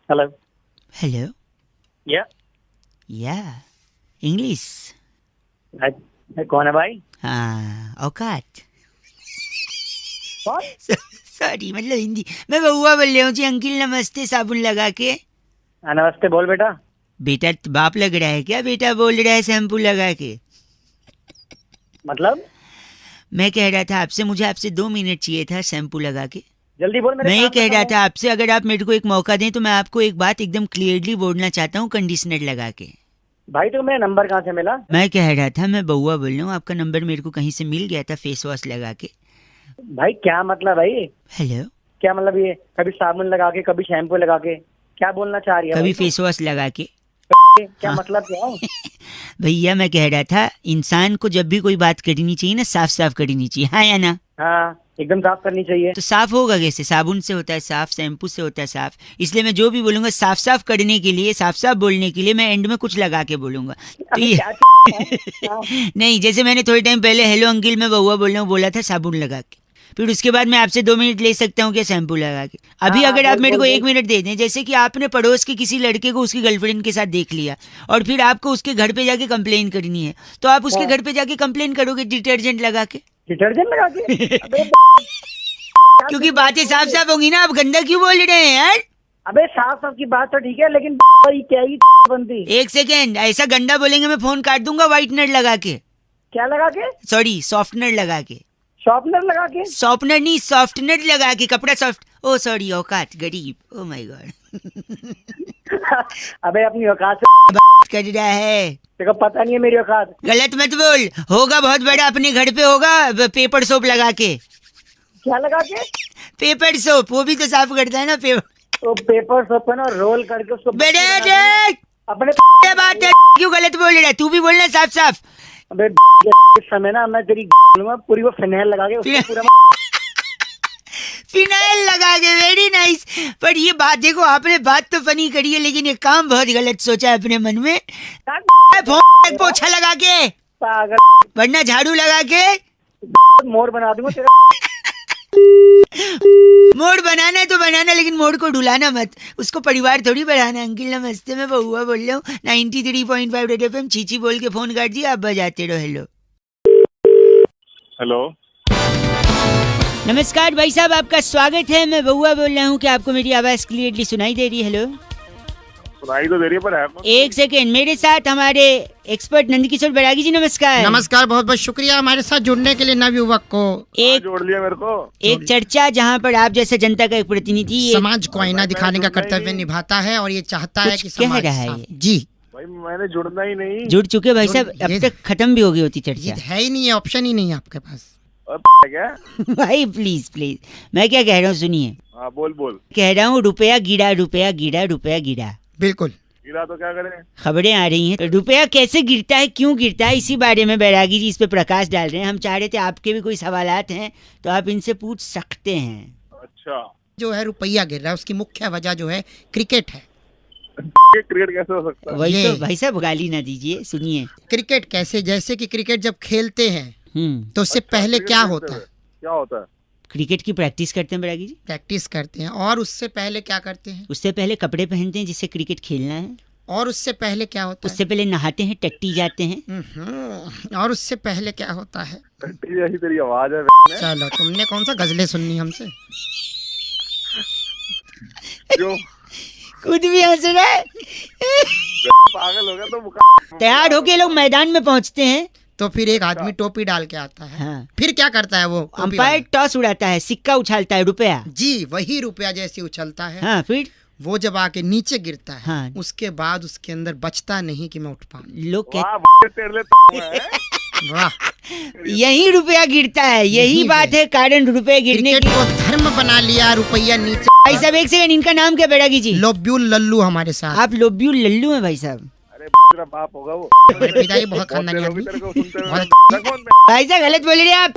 Hello. Hello. Yeah. Yeah. English. कौन है भाई? हाँ, औकात. कौन? सॉरी, मतलब हिंदी. मैं बउआ बोल रहा हूँ जी. अंकिल नमस्ते. साबुन लगा के. नमस्ते. बोल बेटा. बेटा बाप लग रहा है क्या? बेटा बोल रहा है शैम्पू लगा के. मतलब मैं कह रहा था आपसे, मुझे आपसे 2 मिनट चाहिए था शैम्पू लगा के. जल्दी बोल. मेरे मैं ये काम कह खत्म रहा है। था आपसे, अगर आप मेरे को एक मौका दें तो मैं आपको एक बात एकदम क्लियरली बोलना चाहता हूँ कंडीशनर लगा के. भाई तो मेरा नंबर कहाँ से मिला? मैं कह रहा था, मैं बउआ बोल रहा हूँ, आपका नंबर मेरे को कहीं से मिल गया था फेस वॉश लगा के. भाई क्या मतलब भाई? हेलो. क्या मतलब ये कभी साबुन लगा के कभी शैम्पू लगा के क्या बोलना चाह रही है कभी भाई फेस वॉश लगा के. क्या हाँ. मतलब क्या है? भैया मैं कह रहा था, इंसान को जब भी कोई बात करनी चाहिए ना, साफ साफ करनी चाहिए. हाँ या ना? हाँ एकदम साफ करनी चाहिए. तो साफ होगा कैसे? साबुन से होता है साफ, शैम्पू से होता है साफ. इसलिए मैं जो भी बोलूंगा साफ साफ करने के लिए, साफ साफ बोलने के लिए मैं एंड में कुछ लगा के बोलूंगा. तो अबे ये क्या है? हाँ। नहीं, जैसे मैंने थोड़े टाइम पहले हेलो अंकिल मैं बउआ बोल रहा हूँ बोला था साबुन लगा के. फिर उसके बाद मैं आपसे 2 मिनट ले सकता हूँ क्या शैम्पू लगा के? अभी हाँ, अगर आप बोल, मेरे बोल, को 1 बोल। मिनट दे दें, जैसे कि आपने पड़ोस के किसी लड़के को उसकी गर्लफ्रेंड के साथ देख लिया और फिर आपको उसके घर पे जाके कंप्लेन करनी है, तो आप उसके हाँ। घर पे जाके कंप्लेन करोगे डिटर्जेंट लगा के? डिटर्जेंट लगा के? अबे क्योंकि बातें साफ साफ होंगी ना. आप गंदा क्यों बोल रहे हैं यार? अबे साफ साफ की बात तो ठीक है लेकिन ये क्या ही बनती? 1 सेकेंड, ऐसा गंदा बोलेंगे मैं फोन काट दूंगा. व्हाइटनर लगा के. क्या लगा के? सॉरी, सॉफ्टनर लगा के. शॉर्पनर लगा के? सॉफ्टनर नहीं, सॉफ्टनर लगा के. कपड़ा सॉफ्ट. ओ सॉरी, औकात गरीब. Oh my God. अबे अपनी औकात से कर रहा है. तेरे को पता नहीं है मेरी औकात. गलत मत बोल. होगा बहुत बड़ा, अपने घर पे होगा. पेपर सोप लगा के. क्या लगा के? पेपर सोप, वो भी तो साफ करता है ना पेपर. तो पेपर सोप ना रोल करके उसको बेटे अपने ये बात है, क्यों गलत बोल रहा है? तू भी बोलना साफ साफ. अबे इस समय ना मैं तेरी लूंगा पूरी वो फिनाइल लगा के उसको पूरा फिनाइल लगा के. Very nice. पर ये बात देखो, आपने बात तो फनी करी है लेकिन ये काम बहुत गलत सोचा है अपने मन में. फोन पोछा लगा के, पागल वरना झाड़ू लगा के. मोर बना दूंगा तेरा. मोड़ बनाना है तो बनाना, लेकिन मोड़ को ढुलाना मत. उसको परिवार थोड़ी बढ़ाना. अंकिल नमस्ते, मैं बउआ बोल रहा हूँ 93.5 रेड एफएम. चीची बोल के फोन काट दिया. आप बजाते रहो. हेलो. हेलो. नमस्कार भाई साहब, आपका स्वागत है. मैं बउआ बोल रहा हूँ. क्या आपको मेरी आवाज क्लियरली सुनाई दे रही है? हेलो. सुनाई तो दे रही है पर है कौन? 1 सेकेंड. मेरे साथ हमारे एक्सपर्ट नंदकिशोर बैरागी जी. नमस्कार. नमस्कार, बहुत बहुत शुक्रिया हमारे साथ जुड़ने के लिए नवयुवक को. एक जोड़ लिया मेरे को. एक चर्चा जहाँ पर आप जैसे जनता का एक प्रतिनिधि ये समाज को आईना दिखाने का जुड़ना ही कर्तव्य नहीं। निभाता है और ये चाहता है कुछ कि कह समाज रहा है साफ- ये। जी भाई मैंने जुड़ना ही नहीं. जुड़ चुके भाई साहब. अब ये- तक खत्म भी हो गई होती ये चर्चा. है ही नहीं है, ऑप्शन ही नहीं है आपके पास. और क्या? भाई प्लीज प्लीज, मैं क्या कह रहा हूँ सुनिए. हाँ बोल बोल. कह रहा हूँ रुपया गिरा, रुपया गिरा, रुपया गिरा. बिल्कुल. गिरा तो क्या करें? खबरें आ रही हैं. रुपया कैसे गिरता है, क्यों गिरता है, इसी बारे में बैरागी जी इस पे प्रकाश डाल रहे हैं. हम चाह रहे थे आपके भी कोई सवालात हैं तो आप इनसे पूछ सकते हैं. अच्छा. जो है रुपया गिर रहा है उसकी मुख्य वजह जो है क्रिकेट है. ये क्रिकेट कैसे हो सकता है? वही ये- तो भाई साहब, गाली ना दीजिए. सुनिए. क्रिकेट कैसे, जैसे कि क्रिकेट जब खेलते हैं तो उससे अच्छा, पहले क्रिकेट क्या खेलते होता हुए है? क्या होता है? क्रिकेट की प्रैक्टिस करते हैं बैरागी जी. प्रैक्टिस करते हैं और उससे पहले क्या करते हैं? उससे पहले कपड़े पहनते हैं जिससे क्रिकेट खेलना है. और उससे पहले क्या होता उससे पहले नहाते हैं, टट्टी जाते हैं. है? और उससे पहले क्या होता है? टट्टी जैसी तेरी आवाज है. चलो, तुमने कौन सा गजलें सुननी हमसे? जो खुद भी हंस रहा है. पागल हो गया तो तैयार होके लोग मैदान में पहुंचते हैं. तो फिर एक आदमी टोपी डाल के आता है. हाँ. फिर क्या करता है वो टोपी अंपायर वाला? टॉस उड़ाता है, सिक्का उछालता है, रुपया. जी, वही रुपया जैसे उछलता है. हाँ. फिर वो जब आके नीचे गिरता है हाँ. उसके बाद उसके अंदर बचता नहीं कि मैं उठ पाऊं. लोग कहते वाह तेरे लिए वाह. यही रुपया गिरता है. यही यही बात है कारण रुपये गिरने क्रिकेट की. को धर्म बना लिया, रुपया नीचे. भाई साहब 1 सेकंड, इनका नाम क्या बैरागी जी? लोब्यूल लल्लू हमारे साथ. आप लोब्यू लल्लू हैं भाई साहब. अरे तेरा बाप होगा वो. मेरे पिताजी बहुत खानदानी तेरे को- आदमी. तेरे को सुनते हुए बहुत- रखो उनपे. भाई साहब गलत बोल रहे हैं आप.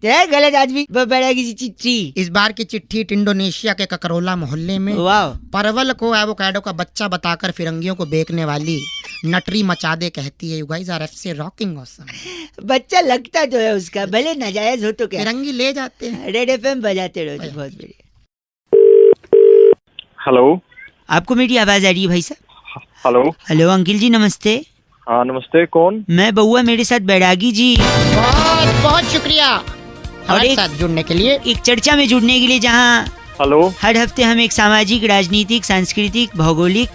है गलत आदमी. बैरागी जी चिट्ठी. इस बार की चिट्ठी इंडोनेशिया के ककरोला मोहल्ले में वाह. परवल को एवोकाडो का बच्चा बताकर फिरंगियों को बेचने वाली नटरी मचादे कहती है, you guys are FC rocking awesome. बच्चा लगता तो है उसका, भले नाजायज हो तो क्या. फिरंगी ले जाते हैं. रेड एफएम बजाते रहो जी. बहुत बढ़िया. हेलो. आपको मेरी आवाज आ रही है भाई साहब? हेलो। हेलो अंकिल जी नमस्ते। हाँ नमस्ते, कौन? मैं बउआ, मेरे साथ बैरागी जी। बहुत बहुत शुक्रिया और हमारे एक साथ जुड़ने के लिए। एक चर्चा में जुड़ने के लिए, जहाँ हेलो। हर हफ्ते हम एक सामाजिक, राजनीतिक, सांस्कृतिक, भौगोलिक,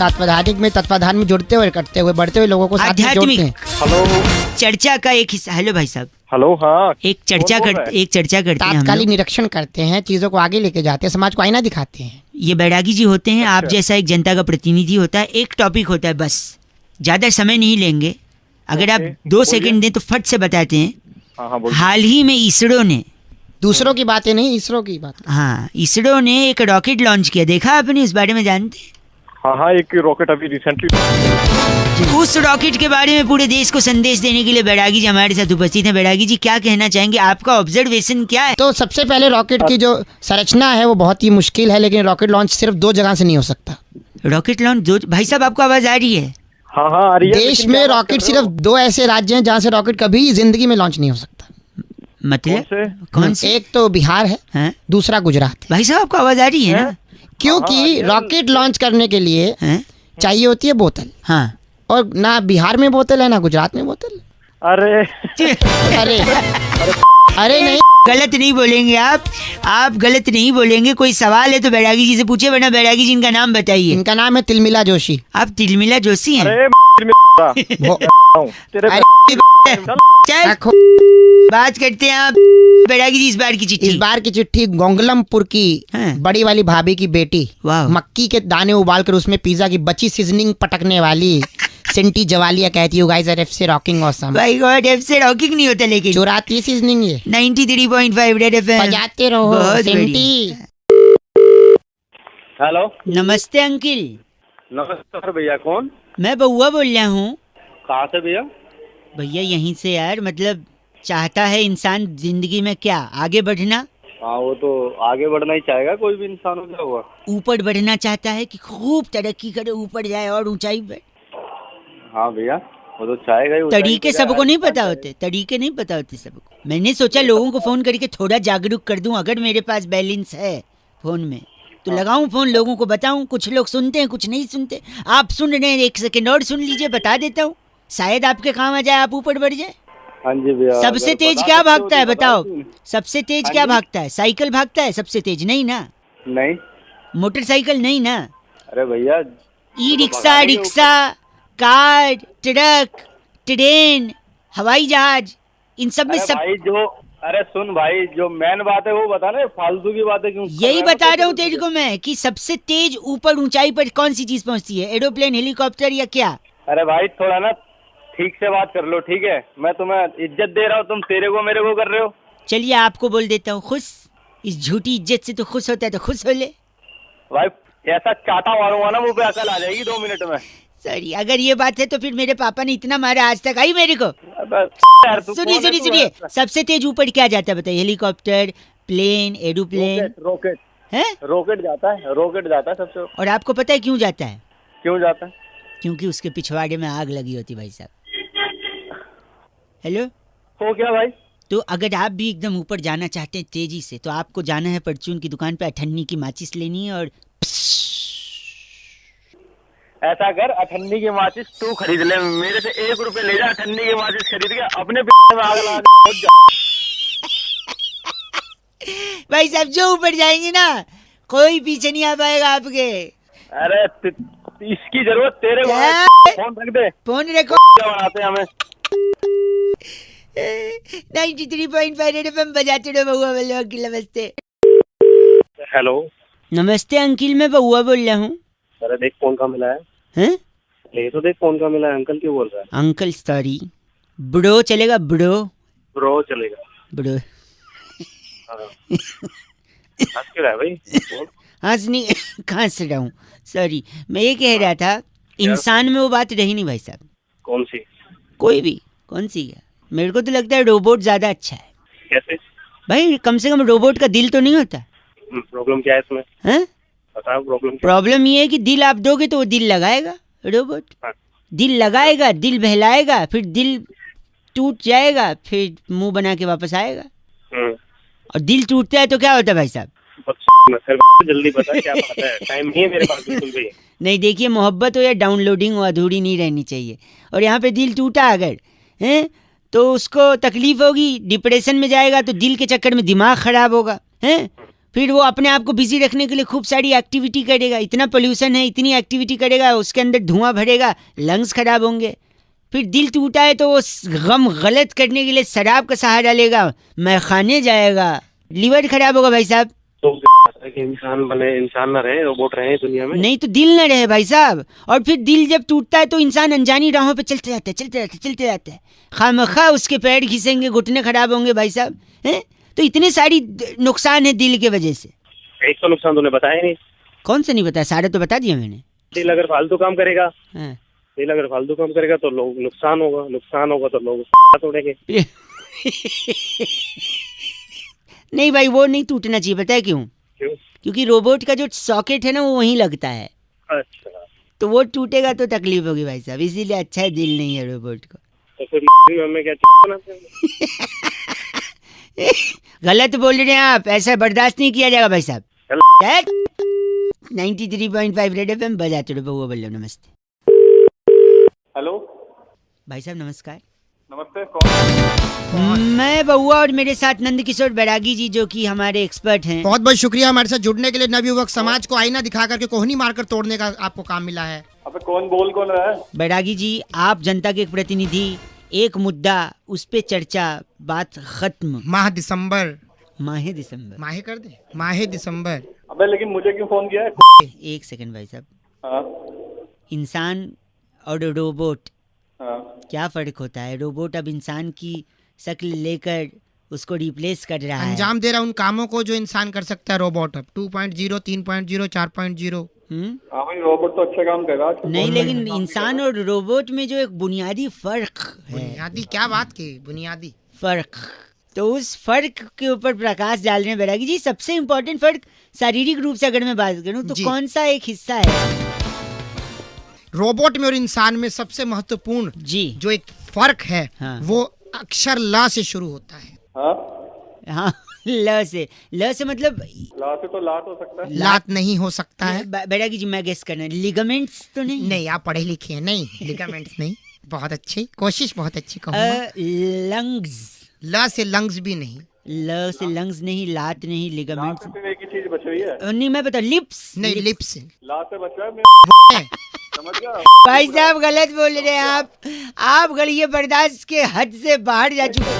तत्वधानिक में तत्वाधान में जुड़ते हुए, करते हुए, बढ़ते हुए लोगों को साथ में जोड़ते हैं। हेलो। चर्चा का एक हिस्सा। हेलो भाई साहब। हेलो। हाँ। एक चर्चा कौन बोल रहा है? एक चर्चा करते हैं हम तात्कालिक लोग। निरीक्षण करते हैं, चीजों को आगे लेके जाते हैं, समाज को आईना दिखाते हैं। ये बैरागी जी होते हैं, आप अच्छा। जैसा एक जनता का प्रतिनिधि होता है। एक टॉपिक होता है, बस ज्यादा समय नहीं लेंगे। अगर आप ओके, 2 बोलिए। सेकंड दें तो फट से बताते हैं। हाँ हाँ बोलिए। हाल ही में इसरो ने, दूसरों की बातें नहीं, इसरो की बात। हाँ इसरो ने एक रॉकेट लॉन्च किया। देखा आपने? इस बारे में जानते हैं? हाँ हाँ, एक रॉकेट अभी रिसेंटली। उस रॉकेट के बारे में पूरे देश को संदेश देने के लिए बैरागी जी हमारे साथ उपस्थित हैं। बैरागी जी क्या कहना चाहेंगे? आपका ऑब्जर्वेशन क्या है? तो सबसे पहले रॉकेट की जो संरचना है वो बहुत ही मुश्किल है, लेकिन रॉकेट लॉन्च सिर्फ 2 जगह से नहीं हो सकता। रॉकेट लॉन्च दो, भाई साहब आपको आवाज आ रही है? हाँ हाँ आ रही है। देश लेकिन में क्या बात रॉकेट कर रहे हो? सिर्फ 2 ऐसे राज्य हैं जहाँ से रॉकेट कभी जिंदगी में लॉन्च नहीं हो सकता। मतलब कौन से? एक तो बिहार है, हैं? दूसरा गुजरात। भाई साहब आपको आवाज आ रही है ना? क्योंकि रॉकेट लॉन्च करने के लिए हैं? चाहिए होती है बोतल, हाँ। और ना बिहार में बोतल है ना गुजरात में बोतल। अरे अरे अरे नहीं, गलत नहीं बोलेंगे आप गलत नहीं बोलेंगे। कोई सवाल है तो बैरागी जी से पूछे, वरना बैरागी जी इनका नाम बताइए। इनका नाम है तिलमिला जोशी। आप तिलमिला जोशी हैं? अरे वो तेरे अरे चल आखो, बात करते हैं आप। बैरागी जी इस बार की इस चिट्ठी। बार की चिट्ठी गोंगलमपुर की हाँ। बड़ी वाली भाभी की बेटी वाह। मक्की के दाने उबालकर उसमें पिज्जा की बची सीजनिंग पटकने वाली सिंटी जवालिया कहती है, guys are FC rocking awesome. भाई गॉड, एफ से रॉकिंग नहीं होता, लेकिन चुराती सीजनिंग ये 93.5 रेड एफएम बजाते रहो बहुत सिंटी। हेलो। नमस्ते अंकिल, नमस्कार भैया, कौन? मैं बउआ बोल रहा हूँ। कहाँ से भैया? भैया यहीं से यार, मतलब चाहता है इंसान जिंदगी में क्या, आगे बढ़ना, हाँ वो तो आगे बढ़ना ही चाहेगा, कोई भी इंसान हो। क्या हुआ? ऊपर बढ़ना चाहता है कि खूब तरक्की करे, ऊपर जाए और ऊंचाई पे। हाँ भैया, वो तो चाहेगा ही। तरीके सबको नहीं पता होते, तरीके नहीं पता होते सबको। मैंने सोचा लोगों को फोन करके थोड़ा जागरूक कर दूं। अगर मेरे पास बैलेंस है फोन में तो लगाऊं फोन, लोगों को बताऊं। कुछ लोग सुनते हैं, कुछ नहीं सुनते। आप सुन रहे हैं, 1 सेकंड और सुन लीजिए, बता देता हूँ, शायद आपके काम आ जाए, आप ऊपर बढ़ जाए। हाँ जी भैया। सबसे अगर तेज बता क्या सकते हो भागता है तो बताओ? बताओ। सबसे तेज हाँ क्या जी? भागता है? साइकिल भागता है सबसे तेज? नहीं ना। नहीं। मोटरसाइकिल नहीं ना। अरे भैया, e rickshaw, rickshaw, car, truck, train, हवाई जहाज, इन सब में अरे सब। भाई जो, अरे सुन भाई, जो मेन बात है वो बता ना, फालतू की बातें क्यों कर यही रहा है? बता रहा हूँ तेरे को मैं कि सबसे तेज ऊपर ऊंचाई पर कौन सी चीज पहुंचती है? एरोप्लेन, हेलीकॉप्टर या क्या? अरे भाई थोड़ा ना ठीक से बात कर लो, ठीक है? मैं तुम्हें इज्जत दे रहा हूँ, तुम तेरे को मेरे को कर रहे हो। चलिए आपको बोल देता हूँ खुश। इस झूठी इज्जत से तो खुश होता है तो खुश हो ले। भाई ऐसा चाटा मारूंगा ना, मुंह पे अकल आ जाएगी 2 मिनट में। सॉरी, अगर ये बात है तो फिर मेरे पापा ने इतना मारा आज तक आई मेरे को। अबे यार तू सुनिए कौन है सुनिए तू? सुनिए, सबसे तेज ऊपर क्या जाता है बताइए? Helicopter, plane, aeroplane rocket rocket है। रॉकेट जाता है, रॉकेट जाता है सबसे। और आपको पता है क्यों जाता है? क्यों जाता है? क्योंकि उसके पिछवाड़े में आग लगी होती भाई साहब। हेलो, हो क्या भाई? तो अगर आप भी एकदम ऊपर जाना चाहते हैं तेजी से, तो आपको जाना है परचून की दुकान पे, अठन्नी की माचिस लेनी है और ऐसा कर, अठन्नी की माचिस तू खरीद ले, मेरे से 1 रुपए ले जा। अठन्नी की माचिस खरीद के अपने में आग लगा के पहुंच जा। भाई साहब जो ऊपर जाएंगे ना, कोई पीछे नहीं आ पाएगा आपके। अरे इसकी जरूरत तेरे को है। फोन रख दे, फोन रखो। क्या बनाते हैं हमें। 93.5 रेड एफएम बजाते रहो। बउआ बोल रहा हूँ अंकिल, नमस्ते। हेलो। नमस्ते अंकिल, मैं बउआ बोल रहा हूँ। अरे देख कौन का मिला है। हैं? ये तो देख कौन का मिला है। अंकल क्यों बोल रहा है? अंकल सॉरी, ब्रो चलेगा? ब्रो ब्रो चलेगा। ब्रो हाँ। हंस क्यों रहा है भाई? बोल। हंस नहीं हंस रहा हूँ, सॉरी। मैं ये कह रहा था, इंसान में वो बात रही नहीं भाई साहब। कौन सी? कोई भी, कौन सी है? मेरे को तो लगता है रोबोट ज्यादा अच्छा है। कैसे? भाई कम से कम रोबोट का दिल तो नहीं होता। प्रॉब्लम क्या है इसमें? हैं? बताओ प्रॉब्लम क्या? प्रॉब्लम ये है कि दिल आप दोगे तो वो दिल लगाएगा रोबोट। हाँ। दिल लगाएगा, दिल बहलाएगा, फिर दिल टूट जाएगा, फिर मुंह बना के वापस आएगा। और दिल टूटता है तो क्या होता है भाई साहब? बस सर जल्दी बता क्या बात है, टाइम नहीं है मेरे पास बिल्कुल भी। नहीं देखिए, मोहब्बत हो या डाउनलोडिंग हो, अधूरी नहीं रहनी चाहिए। और यहाँ पे दिल टूटा अगर हैं तो उसको तकलीफ होगी, डिप्रेशन में जाएगा, तो दिल के चक्कर में दिमाग खराब होगा हैं। फिर वो अपने आप को बिजी रखने के लिए खूब सारी एक्टिविटी करेगा, इतना पोल्यूशन है, इतनी एक्टिविटी करेगा, उसके अंदर धुआं भरेगा, लंग्स खराब होंगे। फिर दिल टूटा है तो वो गम गलत करने के लिए शराब का सहारा लेगा, मैखाने जाएगा, लीवर खराब होगा भाई साहब। तो इंसान बने, इंसान ना रहे, रोबोट रहे दुनिया में। नहीं तो दिल न रहे भाई साहब। और फिर दिल जब टूटता है तो इंसान अनजानी राहों पे चलते जाता है। खामखा उसके पैर घिसेंगे, घुटने खराब होंगे भाई साहब हैं। तो इतने सारी नुकसान है दिल के वजह से। एक तो नुकसान तूने बताया नहीं। कौन सा नहीं बताया, सारा तो बता दिया मैंने। दिल अगर फालतू काम करेगा, हाँ। दिल अगर फालतू काम करेगा तो लोग नुकसान होगा तो लोग तोड़ेंगे। नहीं भाई, वो नहीं टूटना चाहिए, पता है क्यों? क्योंकि रोबोट का जो सॉकेट है ना वो वहीं लगता है। अच्छा, तो वो टूटेगा तो तकलीफ होगी भाई साहब, इसीलिए अच्छा है दिल नहीं है रोबोट को। तो फिर हमें क्या बनाते हैं? गलत बोल रहे हैं आप, ऐसा बर्दाश्त नहीं किया जाएगा भाई साहब। 93.5 रेड एफएम बजाते रहो। बउआ बोलो नमस्ते। हेलो भाई साहब नमस्कार। नमस्ते, कौन? मैं बउआ और मेरे साथ नंद किशोर बैरागी जी, जो कि हमारे एक्सपर्ट हैं। बहुत बहुत शुक्रिया हमारे साथ जुड़ने के लिए। नवयुवक समाज को आईना दिखा करके कोहनी मारकर तोड़ने का आपको काम मिला है। अबे कौन रहा है? बैरागी जी, आप जनता के एक प्रतिनिधि, एक मुद्दा, उस पे चर्चा, बात खत्म। माह दिसंबर माहे कर दे, माह दिसंबर। अबे लेकिन मुझे क्यों फोन किया है? एक सेकंड भाई साहब। हाँ? इंसान और रोबोट, हाँ? क्या फर्क होता है? रोबोट अब इंसान की शक्ल लेकर उसको रिप्लेस कर रहा है, अंजाम दे रहा है उन कामों को जो इंसान कर सकता है रोबोट अब 2.0, 3.0, 4.0। हाँ भाई, रोबोट तो अच्छा काम कर रहा है। नहीं, लेकिन इंसान और रोबोट में जो एक बुनियादी फर्क है, बुनियादी क्या बात की बुनियादी फर्क, तो उस फर्क के ऊपर प्रकाश डाल रहे हैं बैरागी जी। सबसे इम्पोर्टेंट फर्क शारीरिक रूप से अगर मैं बात करूं तो कौन सा एक हिस्सा है रोबोट में और इंसान में? सबसे महत्वपूर्ण जी जो एक फर्क है, हाँ। वो अक्षर ल से शुरू होता है। हाँ, ल से मतलब ला से तो लात हो सकता है। लात नहीं हो सकता है। बैरागी जी मैं गेस करना, लिगामेंट्स तो नहीं? नहीं, आप पढ़े लिखे हैं। नहीं, लिगामेंट्स नहीं। बहुत अच्छी कोशिश, बहुत अच्छी कहूँगा। लंग्स, ल से लंग्स भी नहीं। ल से लंग्स नहीं, लात नहीं, लिगामेंट्स एक ही चीज बची हुई है। नहीं, मैं बता, लिप्स नहीं, लिप्स। ला से बचा है, समझ गया? भाई साहब गलत बोल रहे हैं आप गलिए बर्दाश्त के हद से बाहर जा चुके।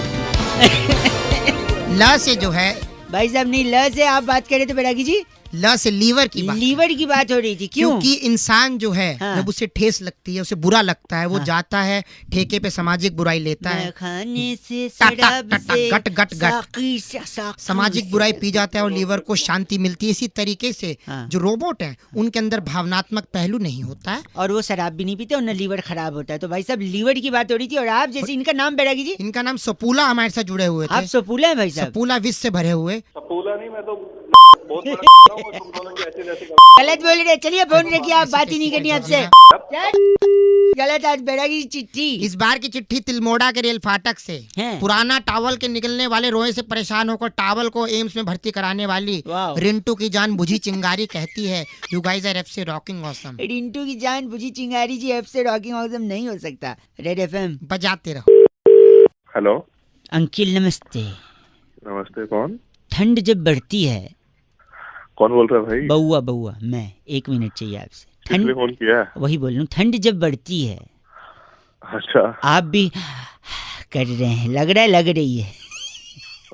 ल से जो है भाई साहब नहीं, ल से आप बात कर रहे थे बैरागी जी? ल से लीवर की बात। लीवर की बात हो रही थी। क्यों? क्योंकि इंसान जो है हाँ। जब उसे ठेस लगती है, उसे बुरा लगता है, वो हाँ। जाता है ठेके पे सामाजिक बुराई लेता है, खाने से टक, शराब टक, से गट, गट, गट। साकी से सामाजिक बुराई पी जाता है और लीवर को शांति मिलती है। इसी तरीके से हाँ। जो रोबोट है उनके अंदर भावनात्मक पहलू नहीं होता है और वो शराब भी नहीं पीते और न लीवर खराब होता है। तो भाई साहब लीवर की बात हो रही थी। और आप जैसे, इनका नाम बैरागी जी? इनका नाम सपूला हमारे साथ जुड़े हुए आप थे। सपूला है भाई साहब? सपूला विष से भरे हुए। सपूला नहीं, मैं तो बहुत बड़ा हूं, तुम दोनों की ऐसे गलत बोल रहे। चलिए फोन रखिए, आप बात ही नहीं करनी आपसे। गलत। आज बैरागी जी चिट्ठी। इस बार की चिट्ठी तिलमोड़ा के रेल फाटक से हैं। पुराना टावल के निकलने वाले रोए से परेशान होकर टावल को एम्स में भर्ती कराने वाली वाह। रिंटू की जान बुझी चिंगारी कहती है, you guys are FC rocking awesome. Rintu की जान बुझी चिंगारी जी एफ से रॉकिंग ऑसम नहीं हो सकता। रेड एफएम बजाते रहो। हेलो अंकिल नमस्ते। नमस्ते, कौन? ठंड जब बढ़ती है, कौन बोल रहा है भाई? बउआ मैं, 1 मिनट चाहिए आपसे। किसने फोन किया है? वही बोल रहा हूँ, ठंड जब बढ़ती है, अच्छा, आप भी कर रहे हैं, लग रही है।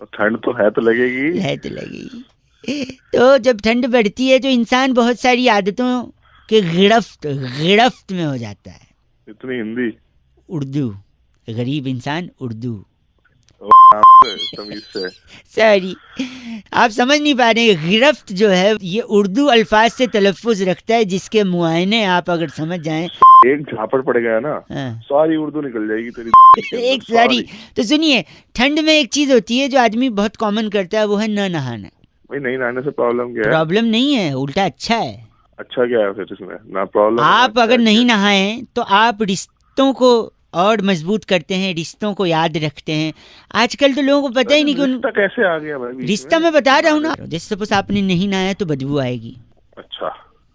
ठंड तो है, तो लगेगी। है तो लगेगी। तो जब ठंड बढ़ती है तो इंसान बहुत सारी आदतों के गिरफ्त में हो जाता है। इतनी हिंदी? उर्दू, गरीब इंसान उर्दू। तमीज से। सॉरी, आप समझ नहीं पा रहे। गिरफ्त जो है ये उर्दू अल्फाज से तलफ़ुज़ रखता है, जिसके मुआयने आप अगर समझ जाएं। एक झापड़ पड़ गया ना, हाँ। सारी उर्दू निकल जाएगी तेरी। एक सारी। तो सुनिए, ठंड में एक चीज होती है जो आदमी बहुत कॉमन करता है, वो है न नहाना। भाई नहीं नहाने से प्रॉब्लम क्या है? प्रॉब्लम नहीं है, उल्टा अच्छा है। अच्छा क्या है फिर इसमें? ना प्रॉब्लम। आप अगर नहीं नहाएं तो आप रिश्तों को और मजबूत करते हैं, रिश्तों को याद रखते हैं। आजकल तो लोगों को पता ही नहीं कि रिश्ता कैसे आ गया भाई? रिश्ता मैं बता रहा हूँ ना, जैसे सपोज आपने नहीं नहाया तो बदबू आएगी। अच्छा,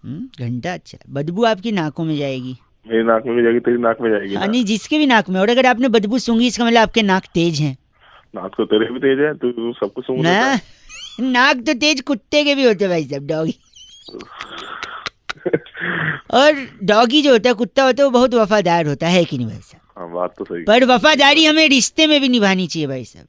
घंटा अच्छा, बदबू आपकी नाकों में जाएगी। मेरी नाक में भी जाएगी, तेरी नाक में जाएगी। हाँ नहीं, जिसके भी नाक में। और अगर आपने बदबू सूंघी इसका मतलब आपके नाक तेज हैं। नाक तो तेरे भी तेज है, तू सब कुछ सूंघ लेता है। नाक तो तेज कुत्ते के भी होते भाई साहब, डॉगी। और डॉगी जो होता है, कुत्ता होता है, वो बहुत वफादार होता है कि नहीं भाई साहब? हाँ, बात तो सही। पर वफादारी हमें रिश्ते में भी निभानी चाहिए भाई साहब।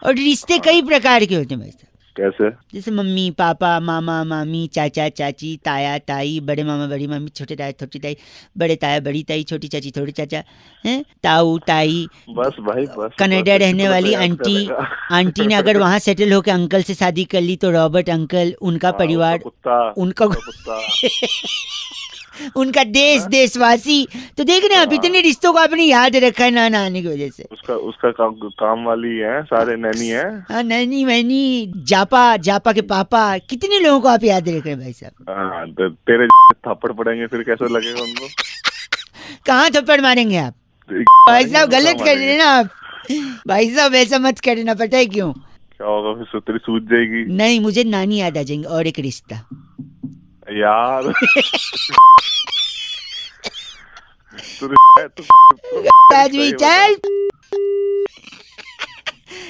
और रिश्ते कई प्रकार के होते हैं भाई साहब। कैसे? जैसे मम्मी पापा, मामा मामी, चाचा चाची, ताया ताई, बड़े मामा बड़ी मामी, छोटे ताया छोटी ताई, बड़े ताया बड़ी ताई, छोटी चाची छोटे चाचा, हैं, ताऊ ताई। बस भाई बस। कनाडा रहने वाली आंटी ने अगर वहाँ सेटल होकर अंकल से शादी कर ली तो रॉबर्ट अंकल, उनका परिवार, उनका कुत्ता उनका देशवासी। तो देख रहे हैं आप, इतने रिश्तों को आपने याद रखा है ना आने की वजह से। उसका काम वाली है, सारे नैनी है। हाँ, नैनी वैनी, जापा के पापा, कितने लोगों को आप याद रख रहे हैं भाई साहब। हाँ, तेरे थप्पड़ पड़ेंगे फिर कैसा लगेगा उनको? कहाँ थप्पड़ मारेंगे आप भाई साहब? गलत कर रहे हैं ना आप भाई साहब, ऐसा मत करना। पता है क्यों? क्या होगा फिर? तेरी सूझ जाएगी। नहीं, मुझे नानी याद आ जाएंगे। और एक रिश्ता यार आज भी चल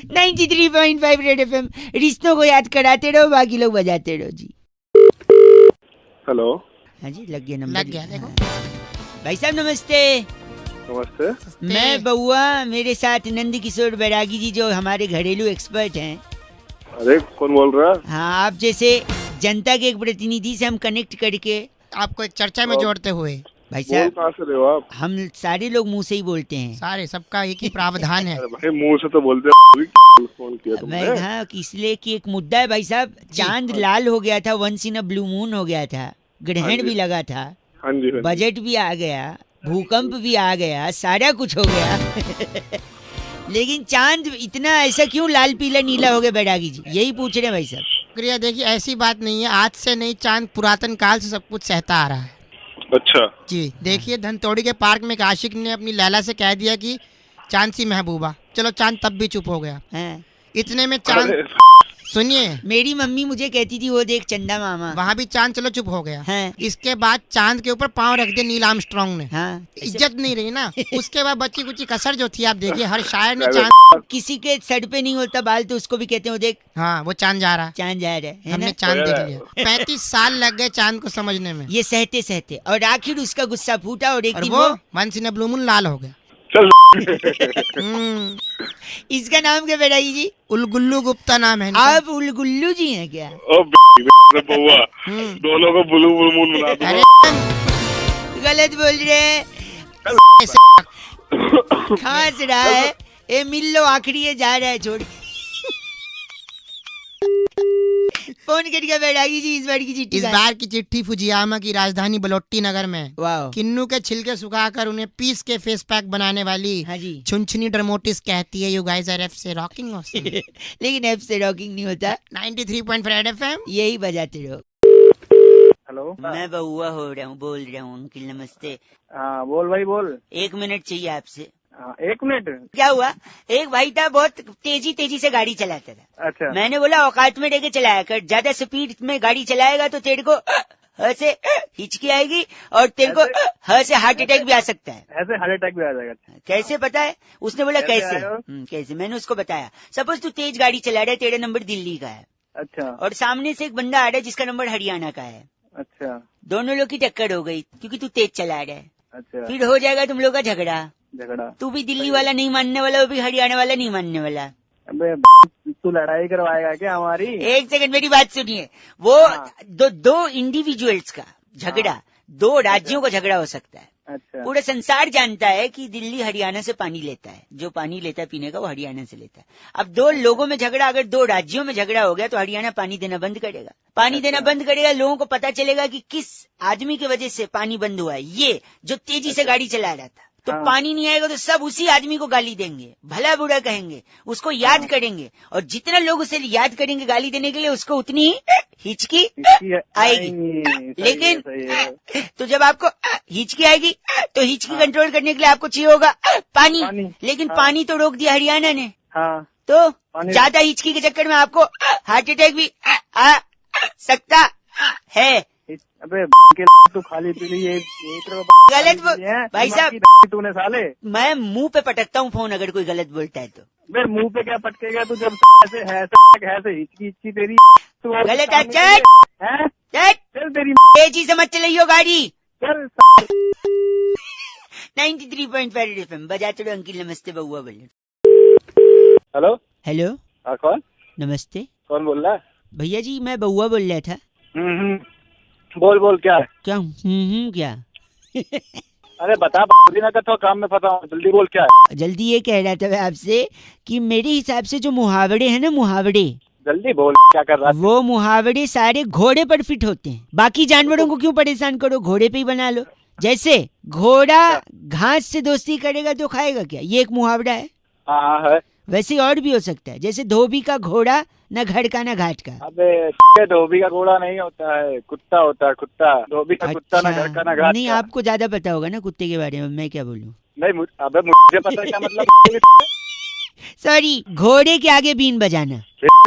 93.5 रेड एफएम, रिश्तों को याद कराते रहो, बाकी लोग बजाते रहो जी। हेलो। हाँ जी, लग गया नंबर। लग गया, देखो। भाई साहब नमस्ते। नमस्ते। मैं बउआ, मेरे साथ नंद किशोर बैरागी जी, जो हमारे घरेलू एक्सपर्ट हैं। अरे कौन बोल रहा है? हाँ, आप जैसे जनता के एक प्रतिनिधि से हम कनेक्ट करके आपको एक चर्चा में जोड़ते हुए। भाई साहब, कहाँ से रहे हो आप? हम सारे लोग मुंह से ही बोलते हैं। सारे, सबका एक ही प्रावधान है। भाई मुंह से तो बोलते हैं। फोन किया तुमने? मैं हाँ, इसलिए कि एक मुद्दा है भाई साहब। चांद लाल हो गया था, once in a blue moon हो गया था, ग्रहण भी लगा था, हाँ जी, बजट भी आ गया, भूकंप भी आ गया, सारा कुछ हो गया लेकिन चांद इतना ऐसा क्यों लाल पीला नीला हो गया बैरागी जी? यही पूछ रहे हैं भाई साहब। शुक्रिया। देखिए, ऐसी बात नहीं है, आज से नहीं, चांद पुरातन काल से सब कुछ सहता आ रहा है। अच्छा जी, देखिए, धनतोड़ी के पार्क में एक आशिक ने अपनी लैला से कह दिया कि चांद सी महबूबा। चलो, चांद तब भी चुप हो गया। हाँ। इतने में चांद, सुनिए, मेरी मम्मी मुझे कहती थी, वो देख चंदा मामा, वहाँ भी चांद चलो चुप हो गया। हाँ। इसके बाद चांद के ऊपर पाँव रख दिया नील आर्मस्ट्रांग ने। हाँ। इज्जत नहीं रही ना। उसके बाद बच्ची कुची कसर जो थी, आप देखिए, हर शायर ने चांद, किसी के सर पे नहीं होता बाल तो उसको भी कहते हैं वो देख हाँ, वो चांद जा रहा, चांद जा रहा है हमने ना? चांद देख लिया। 35 साल लग गए चांद को समझने में। ये सहते सहते, और आखिर उसका गुस्सा फूटा और एक और दिन वो once in a blue moon लाल हो गया। इसका नाम क्या बैरागी जी? उलगुल्लू गुप्ता नाम है। आप उलगुल्लू जी हैं क्या? दोनों को ब्लू मून बना दो। अरे गलत बोल रहे हैं, खांस रहा है। ए मिल्लो आखिरी है, जा रहा है, छोड़ फोन करके बैरागी जी, इस बार की चिट्ठी। इस बार की चिट्ठी फुजियामा की राजधानी बलोट्टी नगर में वाह। किन्नू के छिलके सुखाकर उन्हें पीस के फेस पैक बनाने वाली हाँ जी। छुनछुनी डरमोटिस कहती है, यू गाइस आर एफ से रॉकिंग ऑसम। लेकिन एफ से रॉकिंग नहीं होता, 93.5 एफएम यही बजाते रहो। हेलो, मैं बउआ हो रहा हूँ, बोल रहा हूँ। अंकिल नमस्ते। हाँ बोल भाई बोल। 1 मिनट चाहिए आपसे। हाँ, 1 मिनट। क्या हुआ? एक भाई था, बहुत तेजी से गाड़ी चलाता था। अच्छा। मैंने बोला औकात में रहकर चलाया कर, ज्यादा स्पीड में गाड़ी चलाएगा तो तेरे को ह से हिचकी आएगी और तेरे को ह से हार्ट अटैक भी आ सकता है। ऐसे हार्ट अटैक भी आ जाएगा? कैसे पता है? उसने बोला कैसे कैसे? कैसे? मैंने उसको बताया, सपोज तू तेज गाड़ी चला रहा है, तेरा नंबर दिल्ली का है। अच्छा। और सामने से एक बंदा आ रहा है जिसका नंबर हरियाणा का है। अच्छा। दोनों लोग की टक्कर हो गई क्योंकि तू तेज चला रहा है। अच्छा। फिर हो जाएगा तुम लोग का झगड़ा। तू भी दिल्ली वाला नहीं मानने वाला, वो भी हरियाणा वाला नहीं मानने वाला। अबे तू लड़ाई करवाएगा क्या हमारी? एक सेकंड, मेरी बात सुनिए। वो दो इंडिविजुअल्स का झगड़ा, 2 राज्यों का झगड़ा हो सकता है। अच्छा। पूरा संसार जानता है कि दिल्ली हरियाणा से पानी लेता है, जो पानी लेता है पीने का वो हरियाणा से लेता है। अब 2 लोगों में झगड़ा, अगर 2 राज्यों में झगड़ा हो गया तो हरियाणा पानी देना बंद करेगा। पानी देना बंद करेगा, लोगों को पता चलेगा कि किस आदमी की वजह से पानी बंद हुआ है, ये जो तेजी से गाड़ी चला रहा था। तो पानी नहीं आएगा तो सब उसी आदमी को गाली देंगे, भला बुरा कहेंगे, उसको याद करेंगे, और जितना लोग उसे याद करेंगे गाली देने के लिए, उसको उतनी हिचकी आएगी। लेकिन तो जब आपको हिचकी आएगी तो हिचकी कंट्रोल करने के लिए आपको चाहिए होगा पानी, पानी। लेकिन हाँ। पानी तो रोक दिया हरियाणा ने, हाँ तो पानी- ज्यादा हिचकी के चक्कर में आपको हार्ट अटैक भी आ सकता है। अबे के तू खाली पी ली गलत भाई साहब, तूने साले मैं मुंह पे पटकता हूँ फोन अगर कोई गलत बोलता है तो। मेरे मुंह पे क्या पटकेगा तू जब ऐसे है हिचकी हिचकी तेरी तू और गलत सामने है, के लिए- हैं? चल चल तेरी तेजी से मत चलाइयो गाड़ी। चल 93.5 FM बजाते रहो। अंकिल नमस्ते, बउआ बोले। हेलो हेलो हाँ कौन नमस्ते कौन बोल रहा है? भैया जी, मैं बउआ बोल रहा था। बोल क्या है? क्या क्या अरे बता ना कर, तो काम में फंसा हूँ, जल्दी बोल क्या है? जल्दी ये कह रहा था मैं आपसे कि मेरे हिसाब से जो मुहावरे हैं ना, मुहावरे, जल्दी बोल क्या कर रहा है? वो मुहावरे सारे घोड़े पर फिट होते हैं। बाकी जानवरों को क्यों परेशान करो, घोड़े पे ही बना लो। जैसे घोड़ा घास से दोस्ती करेगा तो खाएगा क्या, ये एक मुहावरा है। हाँ है। वैसे और भी हो सकता है, जैसे धोबी का घोड़ा न घर का न घाट का। अबे धोबी का घोड़ा नहीं होता है, कुत्ता होता है, कुत्ता। धोबी का कुत्ता ना घर का ना घाट नहीं, का। आपको ज्यादा पता होगा ना कुत्ते के बारे में, मैं क्या बोलूं। नहीं अबे मुझे पता है क्या मतलब। सॉरी, घोड़े के आगे बीन बजाना।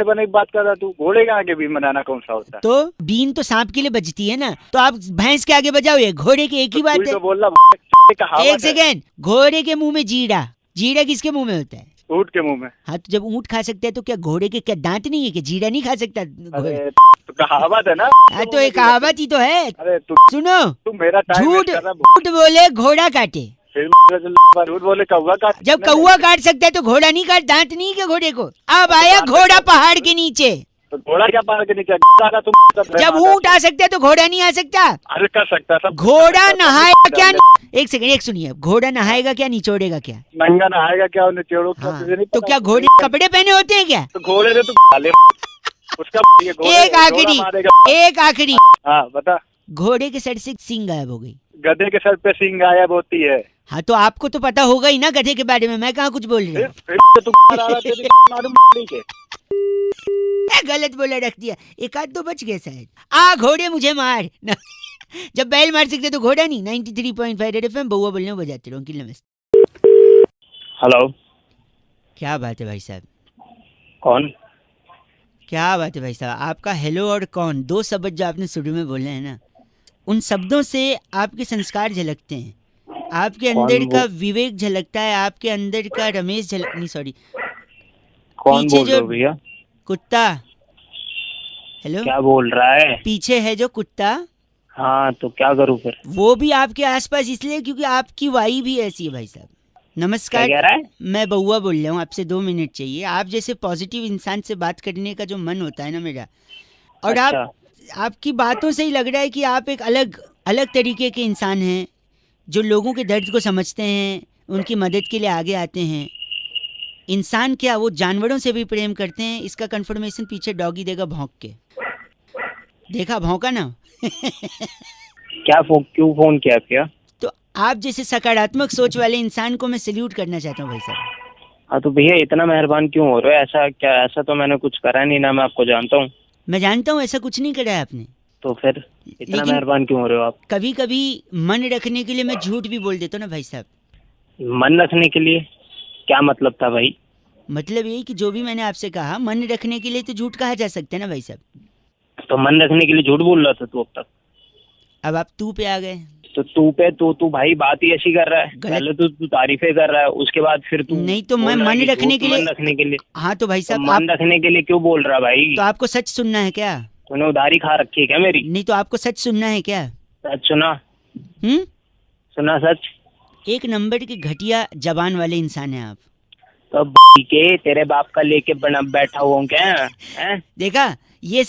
बने की बात कर रहा तू, घोड़े के आगे भी बनाना कौन सा होता है? तो बीन तो सांप के लिए बजती है ना, तो आप भैंस के आगे बजाओ, ये घोड़े के एक ही बात है। तो बोल रहा एक सेकेंड, घोड़े के मुंह में जीरा, जीरा किसके मुंह में होता है? ऊँट के मुंह में। हाँ, तो जब ऊँट खा सकता है तो क्या घोड़े के क्या दांत नहीं है कि जीरा नहीं खा सकता घोड़े? अरे तो कहावत है ना। हाँ, तो एक कहावत ही तो है। अरे सुनो, तू मेरा टाइम झूठ वेस्ट कर रहा है। झूठ बोले घोड़ा काटे, फिर झूठ बोले कौवा काट। जब कौवा काट सकता है तो घोड़ा नहीं काट, दांत नहीं है क्या घोड़े को? अब आया घोड़ा पहाड़ के नीचे, तो घोड़ा क्या पहाड़ के नीचे? जब ऊँट आ सकता है तो घोड़ा नहीं आ सकता। अरे कर सकता सब। घोड़ा नहाएगा क्या? एक सेकंड, एक सुनिए, घोड़ा नहाएगा क्या, निचोड़ेगा क्या? नंगा नहाएगा क्या और निचोड़ो क्या? हाँ, तुझे नहीं तो पता? क्या घोड़े कपड़े पहने होते हैं क्या? तो घोड़े ने तू डाले उसका ये घोड़े- एक आखिरी, घोड़ा मारेगा। एक आखिरी, हाँ बता। घोड़े के सर से सींग गायब हो गई। गधे के सर पे सींग गायब होती है। हाँ, तो आपको तो पता होगा ही ना गधे के बारे में, मैं कहाँ कुछ बोल रही हूँ। फिर तो तू मारा रहा तेरी मालूम नहीं के। गलत बोला, रख दिया, एक आध तो बच गए शायद। आ घोड़े मुझे मार ना। जब बैल मार सकते तो घोड़ा नहीं। 93.5 रेड एफएम, बउआ बोलने बजाते रहो। अंकिल नमस्ते। हेलो क्या बात है भाई साहब, कौन? क्या बात है भाई साहब, आपका हेलो और कौन, दो शब्द जो आपने शुरू में बोले हैं ना, उन शब्दों से आपके संस्कार झलकते हैं, आपके अंदर का विवेक झलकता है, आपके अंदर का रमेश नहीं सॉरी, कौन पीछे बोल रहे जो हो भैया? कुत्ता, हेलो, क्या बोल रहा है? पीछे है जो कुत्ता, हाँ तो क्या करूँ फिर? वो भी आपके आसपास इसलिए क्योंकि आपकी वाई भी ऐसी है भाई साहब। नमस्कार, क्या कह रहा है? मैं बउआ बोल रहा हूँ, आपसे 2 मिनट चाहिए। आप जैसे पॉजिटिव इंसान से बात करने का जो मन होता है ना मेरा, और अच्छा। आपकी बातों से ही लग रहा है कि आप एक अलग अलग तरीके के इंसान हैं, जो लोगों के दर्द को समझते हैं, उनकी मदद के लिए आगे आते हैं। इंसान क्या, वो जानवरों से भी प्रेम करते हैं। इसका कंफर्मेशन पीछे डॉगी देगा भौंक के। देखा, भौंका ना। क्या क्यों फोन किया क्या? तो आप जैसे सकारात्मक सोच वाले इंसान को मैं सैल्यूट करना चाहता हूँ भाई साहब। हाँ तो भैया इतना मेहरबान क्यों हो रहे हो? ऐसा क्या, ऐसा तो मैंने कुछ करा नहीं ना, मैं आपको जानता हूँ। मैं जानता हूँ ऐसा कुछ नहीं करा है आपने, तो फिर इतना लेकिन मेहरबान क्यों हो रहे हो आप? कभी कभी मन रखने के लिए मैं झूठ भी बोल देता हूँ ना भाई साहब। मन रखने के लिए क्या मतलब था भाई? मतलब यही कि जो भी मैंने आपसे कहा, मन रखने के लिए तो झूठ कहा जा सकता है ना भाई साहब। तो मन रखने के लिए झूठ बोल रहा था तू अब तक? अब आप तू पे आ गए। तो तू पे तू भाई बात ही ऐसी कर रहा है। पहले तू तारीफें कर रहा है, उसके बाद फिर तू नहीं तो मैं बोल रहा है मन कि रखने झूठ के लिए, मन रखने के लिए। हाँ तो भाई तो साहब मन रखने के लिए क्यों बोल रहा भाई? तो आपको सच सुनना है क्या? तूने उधारी खा रखी है क्या मेरी? नहीं तो आपको सच सुनना है क्या? सच सुना। सुना सच। एक नंबर के घटिया जबान वाले इंसान हैं आप। तो के तेरे बाप का लेके बना बैठा हुआ हूँ क्या है? देखा, ये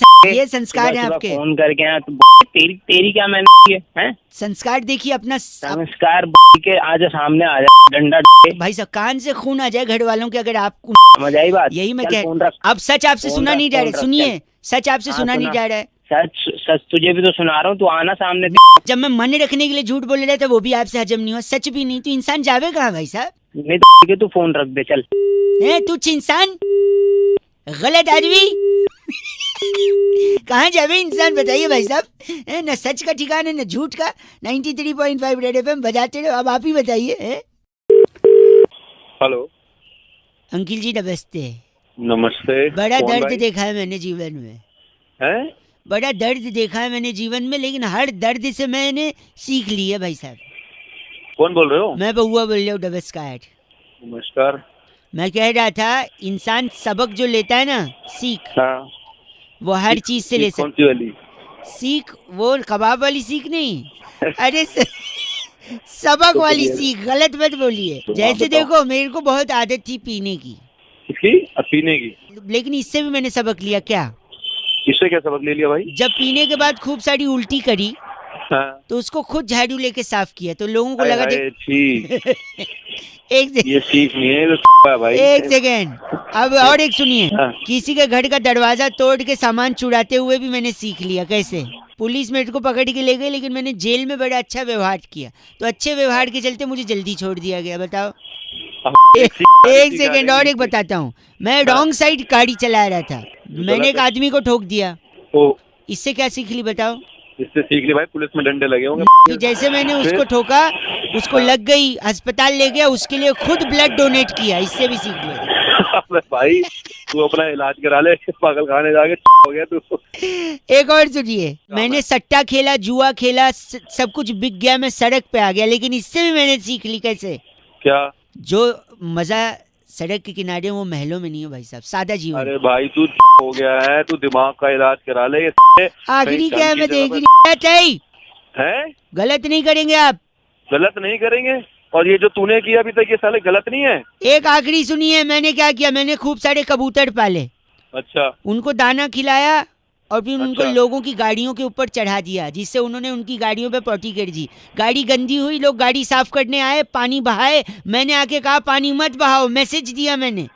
संस्कार है आपके। फोन करके आया तो तेरी क्या मैंने है? संस्कार देखिए अपना। संस्कार के आज सामने आ जाए डंडा भाई साहब, कान से खून आ जाए घर वालों के अगर आप। समझ आई बात? यही मैं चल फोन रख। अब सच आपसे फोन सुना रख, नहीं जा फोन रहा। रख, सुनिए, सच आपसे हाँ, सुना नहीं सुना। जा रहा है। सच तुझे भी तो सुना रहा हूँ, तू आना सामने। जब मैं मन रखने के लिए झूठ बोल रहा था वो भी आपसे हजम नहीं हुआ, सच भी नहीं, तो इंसान जावे कहाँ भाई साहब? नहीं तो तू फोन रख दे चल। तुच्छ इंसान, गलत आदमी। कहाँ जावे इंसान, बताइए भाई साहब। न सच का ठिकाना न झूठ का। 93.5 रेड एफएम बजाते रहो। अब आप ही बताइए। हेलो अंकिल जी नमस्ते। नमस्ते। बड़ा कौन दर्द भाई? देखा है मैंने जीवन में। हैं? बड़ा दर्द देखा है मैंने जीवन में, लेकिन हर दर्द से मैंने सीख ली है भाई साहब। कौन बोल रहे हो? मैं बउआ बोल रहा हूँ। नमस्कार। नमस्कार। मैं कह रहा था इंसान सबक जो लेता है ना, सीख, हाँ। वो हर चीज से ले कौन सकता। सी वाली? सीख वो कबाब वाली सीख नहीं, अरे सबक वाली सीख। गलत मत बोलिए। जैसे देखो मेरे को बहुत आदत थी पीने की। किसकी? पीने की? लेकिन इससे भी मैंने सबक लिया। क्या? इससे क्या सबक ले लिया भाई? जब पीने के बाद खूब सारी उल्टी करी हाँ। तो उसको खुद झाड़ू लेके साफ किया, तो लोगों को हाय लगा हाय, छी। एक ये सीख नहीं है, ये तो है भाई। एक सेकेंड। अब और एक सुनिए। हाँ। किसी के घर का दरवाजा तोड़ के सामान चुराते हुए भी मैंने सीख लिया। कैसे? पुलिस मेरे को पकड़ के ले गई, लेकिन मैंने जेल में बड़ा अच्छा व्यवहार किया, तो अच्छे व्यवहार के चलते मुझे जल्दी छोड़ दिया गया। बताओ। एक सेकेंड और एक बताता हूँ। मैं रॉन्ग साइड गाड़ी चला रहा था, मैंने एक आदमी को ठोक दिया। ओ, इससे क्या सीख ली बताओ? इससे सीख ली भाई, पुलिस में डंडे लगे होंगे। कि जैसे मैंने उसको ठोका, उसको लग गई, अस्पताल ले गया, उसके लिए खुद ब्लड डोनेट किया। इससे भी सीख लिया। अबे भाई तू अपना इलाज करा ले, पागल खाने जाके हो गया तू। एक और सुनिए। मैंने सट्टा खेला, जुआ खेला, सब कुछ बिक गया, मैं सड़क पे आ गया, लेकिन इससे भी मैंने सीख ली। कैसे? क्या? जो मजा सड़क के किनारे वो महलों में नहीं है भाई साहब, सादा जीवन। अरे भाई तू हो गया है, तू दिमाग का इलाज करा ले। आखिरी क्या है, मैं देख ही है। गलत नहीं करेंगे आप। गलत नहीं करेंगे। और ये जो तूने किया अभी तक, ये साले गलत नहीं है। एक आखिरी सुनिए, मैंने क्या किया। मैंने खूब सारे कबूतर पाले, अच्छा। उनको दाना खिलाया और फिर उनको अच्छा। लोगों की गाड़ियों के ऊपर चढ़ा दिया, जिससे उन्होंने उनकी गाड़ियों पे पॉटी कर दी। गाड़ी गंदी हुई, लोग गाड़ी साफ करने आए, पानी बहाए, मैंने आके कहा पानी मत बहाओ, मैसेज दिया मैंने।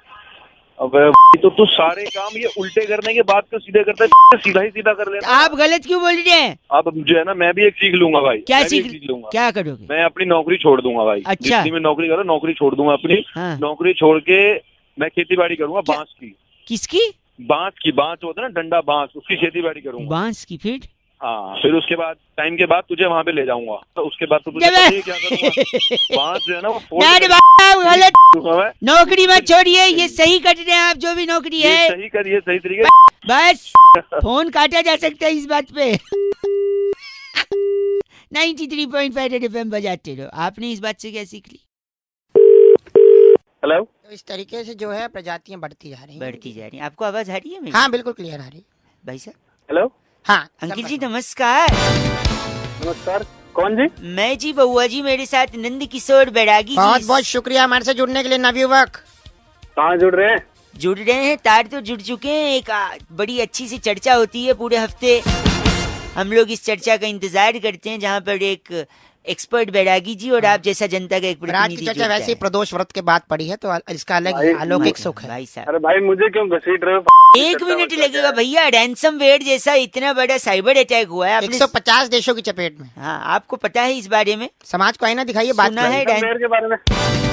अबे तो तू सारे काम ये उल्टे करने के बाद तो सीधे करता है, सीधा ही सीधा कर लेना। आप गलत क्यों बोल रहे हैं? अब जो है ना, मैं भी एक सीख लूंगा भाई। क्या मैं भी सीख? एक सीख लूंगा। क्या करोगे? मैं अपनी नौकरी छोड़ दूंगा भाई। अच्छा। जितनी मैं नौकरी कर रहा हूँ, नौकरी छोड़ दूंगा अपनी। हाँ। नौकरी छोड़ के मैं खेती बाड़ी करूंगा। क्या? बांस की। किसकी? बांस की। बांस होता है ना, डंडा बांस, उसकी खेती बाड़ी करूंगा। बांस की? फिर हाँ, फिर उसके बाद टाइम के बाद तुझे वहाँ पे ले जाऊंगा। तो उसके बाद तो तुझे पता ही है क्या करूंगा। बांस जो है ना वो फोड़ नहीं के बाप, गलत। दूंगा मैं। नौकरी मत छोड़िए, ये सही कर रहे हैं आप, जो भी नौकरी ये है। सही करिए, सही तरीके। बस फोन काटा जा सकता है इस बात पे। 93.5 रेड एफएम बजाते रहो। आपने इस बात से क्या सीख ली? हेलो। तो इस तरीके से जो है प्रजातियां बढ़ती जा रही हैं। बढ़ती जा रही है। आपको आवाज आ रही है मेरी? हाँ बिल्कुल क्लियर आ रही है। भाई साहब। हेलो। हाँ अंकिल जी नमस्कार। नमस्कार। कौन जी? मैं जी बउआ जी, मेरे साथ नंद किशोर बैरागी बहुत जी। बहुत शुक्रिया हमारे से जुड़ने के लिए नवयुवक। कहाँ जुड़ रहे हैं? जुड़ रहे हैं, तार तो जुड़ चुके हैं। एक बड़ी अच्छी सी चर्चा होती है पूरे हफ्ते। हम लोग इस चर्चा का इंतजार करते हैं, जहाँ पर एक एक्सपर्ट बैरागी जी और आप जैसा जनता का एक रात की प्रतिनिधि चर्चा जुड़ता वैसे ही है। प्रदोष व्रत के बाद पड़ी है, तो इसका अलग भाई, अलौकिक सुख है। भाई साहब अरे भाई मुझे क्यों घसीट रहे हो? एक मिनट लगेगा भैया। रैंसमवेयर जैसा इतना बड़ा साइबर अटैक हुआ है, आपने 150 देशों की चपेट में। हाँ, आपको पता है इस बारे में? समाज को आईना दिखाइए। बात सुना है रैंसमवेयर के बारे में?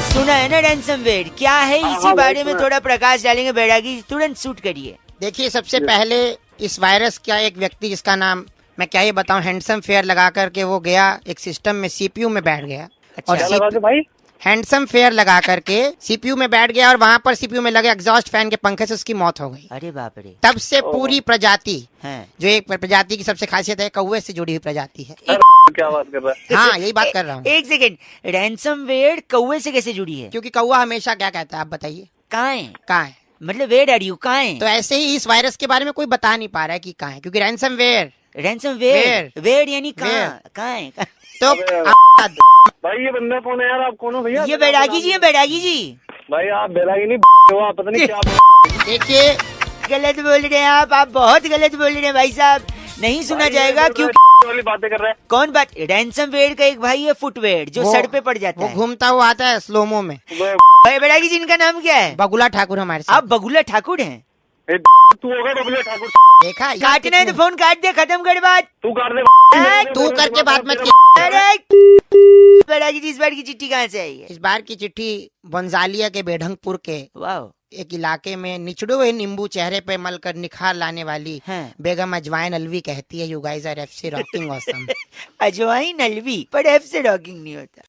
सुना है ना रैंसमवेयर क्या है? हाँ, इसी हाँ, बारे में सुना। थोड़ा प्रकाश डालेंगे बैरागी, तुरंत शूट करिए। देखिए, सबसे पहले इस वायरस का एक व्यक्ति, जिसका नाम मैं क्या ये बताऊं, हैंडसम फेयर लगा करके वो गया एक सिस्टम में, सीपीयू में बैठ गया। अच्छा। और क्या लगा के भाई? हैंडसम फेयर लगा करके सीपीयू में बैठ गया और वहां पर सीपीयू में लगे एग्जॉस्ट फैन के पंखे से उसकी मौत हो गई। अरे बाप रे। तब से पूरी प्रजाति, हैं। जो एक प्रजाति की सबसे खासियत है, कौवे से जुड़ी हुई प्रजाति है। क्या बात कर रहा है? हाँ यही बात कर रहा हूँ। एक सेकेंड, रैंसमवेयर कौवे से कैसे जुड़ी है? क्योंकि कौवा हमेशा क्या कहता है, आप बताइए कहाँ है? कहाँ है। मतलब वेयर आर यू, कहाँ है? तो ऐसे ही इस वायरस के बारे में कोई बता नहीं पा रहा है कि कहाँ है, क्योंकि रैंसमवेयर रैंसमवेयर, वेयर यानी कहाँ? कहाँ है? तो भाई ये बंदा कौन है यार? आप कौन हो भैया? ये बैरागी जी है, बैरागी जी। भाई आप बैरागी नहीं हो, आप पता नहीं क्या। देखिए, गलत बोल रहे हैं आप बहुत गलत बोल रहे हैं भाई साहब। नहीं सुना जाएगा क्योंकि वाली बातें कर रहे हैं। कौन बात? रैंसमवेयर का एक भाई है फुटवेयर, जो वो- सर पे पड़ जाता वो है। घूमता हुआ आता है स्लोमो में। भाई बैरागी जी, इनका नाम क्या है? बगुला ठाकुर हमारे साथ। आप बगुला ठाकुर हैं? तू होगा बबले ठाकुर? देखा, काटना है तो फोन काट दे, खत्म कर बात। तू कर दे। तू करके बात मत अरे बैरागी जी, इस बार की चिट्ठी कहाँ से आई है? इस बार की चिट्ठी बंजालिया के बेढंगपुर के वाह, एक इलाके में निचड़े हुए नींबू चेहरे पे मलकर निखार लाने वाली हाँ। बेगम अजवाइन अलवी कहती है, you guys are FC rocking awesome. अजवाइन अलवी पर एफ से रॉकिंग नहीं होता।